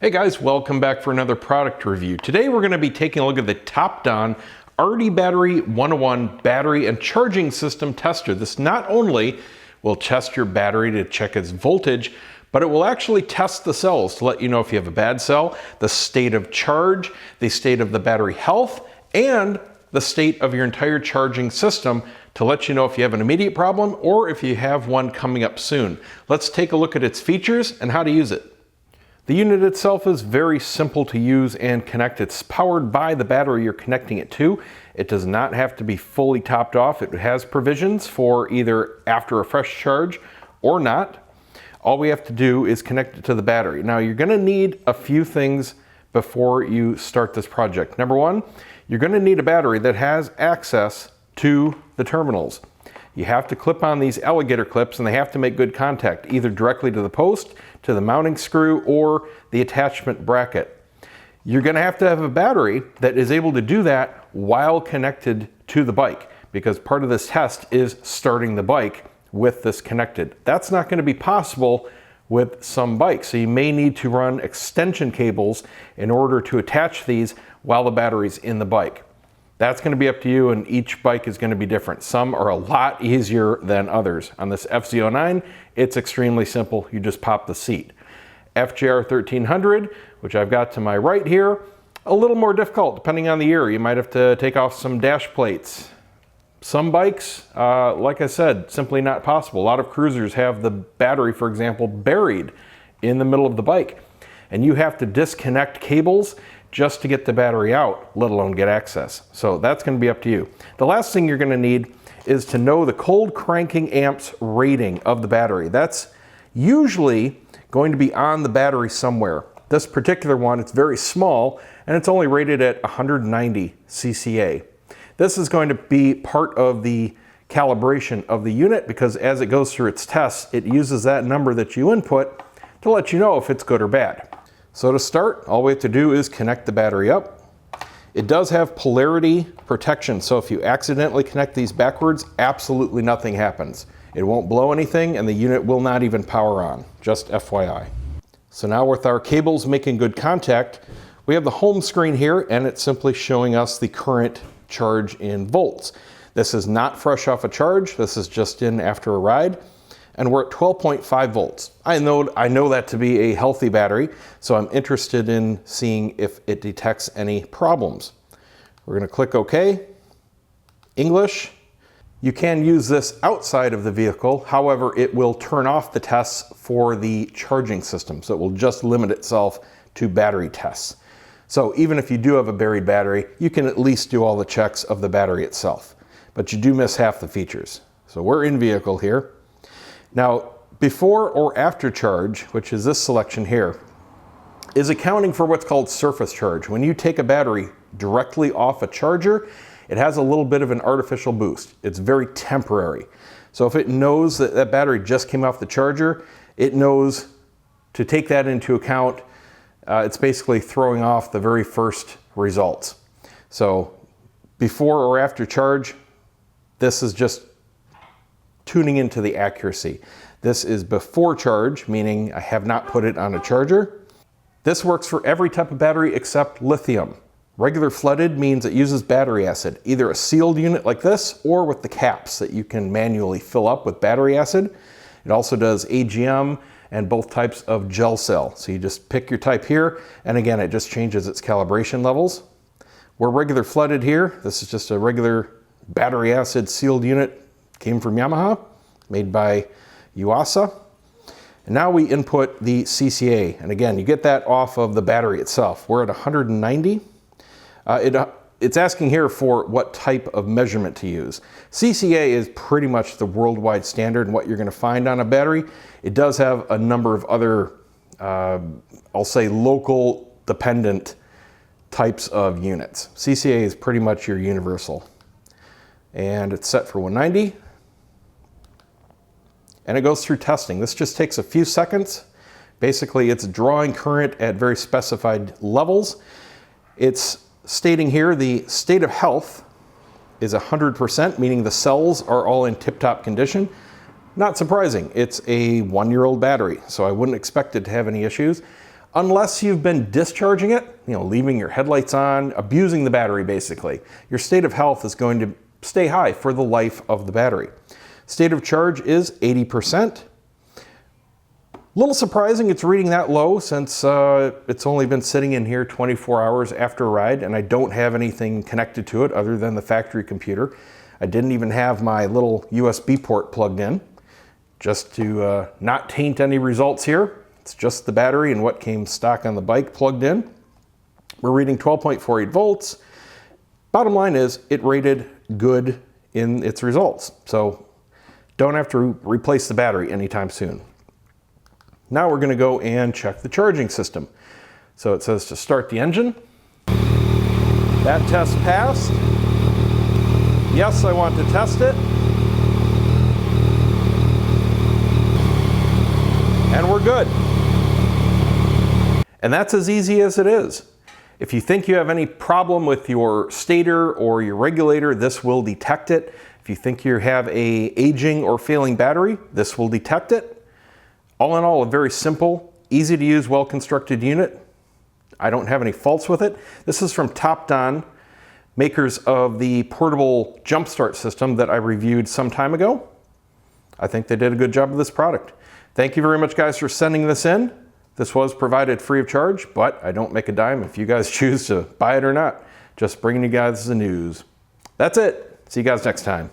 Hey guys, welcome back for another product review. Today we're going to be taking a look at the TOPDON AB101 battery and charging system tester. This not only will test your battery to check its voltage, but it will actually test the cells to let you know if you have a bad cell, the state of charge, the state of the battery health, and the state of your entire charging system to let you know if you have an immediate problem or if you have one coming up soon. Let's take a look at its features and how to use it. The unit itself is very simple to use and connect. It's powered by the battery you're connecting it to. It does not have to be fully topped off. It has provisions for either after a fresh charge or not. All we have to do is connect it to the battery. Now you're going to need a few things before you start this project. Number one, you're going to need a battery that has access to the terminals. You have to clip on these alligator clips and they have to make good contact, either directly to the post, to the mounting screw, or the attachment bracket. You're going to have a battery that is able to do that while connected to the bike, because part of this test is starting the bike with this connected. That's not going to be possible with some bikes, so you may need to run extension cables in order to attach these while the battery's in the bike. That's going to be up to you, and each bike is going to be different. Some are a lot easier than others. On this FZ09, it's extremely simple. You just pop the seat. FJR 1300, which I've got to my right here, a little more difficult depending on the year. You might have to take off some dash plates. Some bikes, like I said, simply not possible. A lot of cruisers have the battery, for example, buried in the middle of the bike, and you have to disconnect cables just to get the battery out, let alone get access. So that's going to be up to you. The last thing you're going to need is to know the cold cranking amps rating of the battery. That's usually going to be on the battery somewhere. This particular one, it's very small and it's only rated at 190 CCA. This is going to be part of the calibration of the unit, because as it goes through its tests, it uses that number that you input to let you know if it's good or bad. So to start, all we have to do is connect the battery up. It does have Polarity Protection, so if you accidentally connect these backwards, absolutely nothing happens. It won't blow anything and the unit will not even power on, just FYI. So now with our cables making good contact, we have the home screen here and it's simply showing us the current charge in volts. This is not fresh off a charge, this is just in after a ride. And we're at 12.5 volts. I know that to be a healthy battery, so I'm interested in seeing if it detects any problems. We're going to click OK. English. You can use this outside of the vehicle, however, it will turn off the tests for the charging system, so it will just limit itself to battery tests. So even if you do have a buried battery, you can at least do all the checks of the battery itself, but you do miss half the features. So we're in vehicle here. Now, before or after charge, which is this selection here, is accounting for what's called surface charge. When you take a battery directly off a charger, it has a little bit of an artificial boost. It's very temporary. So if it knows that that battery just came off the charger, it knows to take that into account. It's basically throwing off the very first results. So before or after charge, this is just tuning into the accuracy. This is before charge, meaning I have not put it on a charger. This works for every type of battery except lithium. Regular flooded means it uses battery acid, either a sealed unit like this or with the caps that you can manually fill up with battery acid. It also does AGM and both types of gel cell. So you just pick your type here, and again, it just changes its calibration levels. We're regular flooded here. This is just a regular battery acid sealed unit. Came from Yamaha, made by Yuasa. And now we input the CCA. And again, you get that off of the battery itself. We're at 190. It's asking here for what type of measurement to use. CCA is pretty much the worldwide standard and what you're going to find on a battery. It does have a number of other, I'll say local dependent types of units. CCA is pretty much your universal. And it's set for 190. And it goes through testing. This just takes a few seconds. Basically, it's drawing current at very specified levels. It's stating here the state of health is 100%, meaning the cells are all in tip-top condition. Not surprising, it's a 1-year-old battery, so I wouldn't expect it to have any issues. unless you've been discharging it, leaving your headlights on, abusing the battery basically. Your state of health is going to stay high for the life of the battery. State of charge is 80%. Little surprising it's reading that low since it's only been sitting in here 24 hours after a ride and I don't have anything connected to it other than the factory computer. I didn't even have my little USB port plugged in, just to not taint any results here. It's just the battery and what came stock on the bike plugged in. We're reading 12.48 volts. Bottom line is it rated good in its results, so don't have to replace the battery anytime soon. Now we're going to go and check the charging system. So it says to start the engine. That test passed. Yes, I want to test it. And we're good. And that's as easy as it is. If you think you have any problem with your stator or your regulator, this will detect it. If you think you have an aging or failing battery, this will detect it. All in all, a very simple, easy to use, well-constructed unit. I don't have any faults with it. This is from TOPDON, makers of the portable jump start system that I reviewed some time ago. I think they did a good job with this product. Thank you very much, guys, for sending this in. This was provided free of charge, but I don't make a dime if you guys choose to buy it or not. Just bringing you guys the news. That's it. See you guys next time.